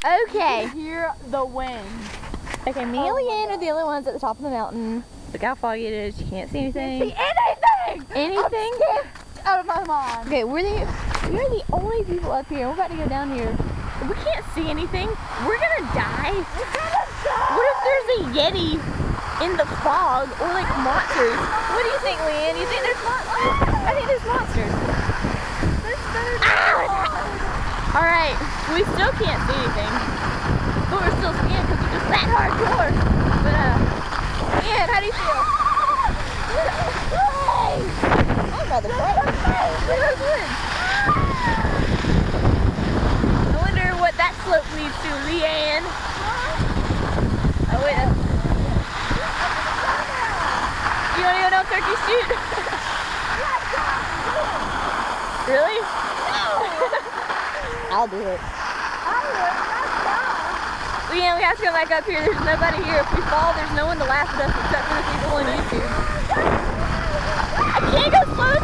Okay. You can hear the wind. Okay, me and Leanne are the only ones at the top of the mountain. Look how foggy it is. You can't see anything. See anything! Anything? I'm scared out of my mind. Okay, we're the only people up here. We're about to go down here. We can't see anything. We're gonna die. We're gonna die. What if there's a Yeti in the fog or like monsters? What do you think, Leanne? You think there's monsters? I think there's monsters. All right, we still can't see anything, but we're still scared because we're just that hardcore. But Leanne, how do you feel? I'm rather frightened. Look at those woods. I wonder what that slope leads to, Leanne. Oh wait, you want to go down Turkey Shoot? Really? I'll do it. Leanne, we have to come back up here. There's nobody here. If we fall, there's no one to laugh at us except for the people on YouTube. I can't go slow as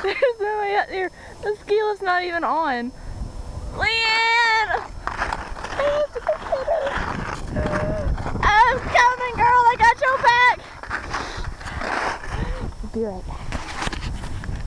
There's no way up there. The ski lift's not even on. Leanne! I'm coming, girl. I got your back. Be right back.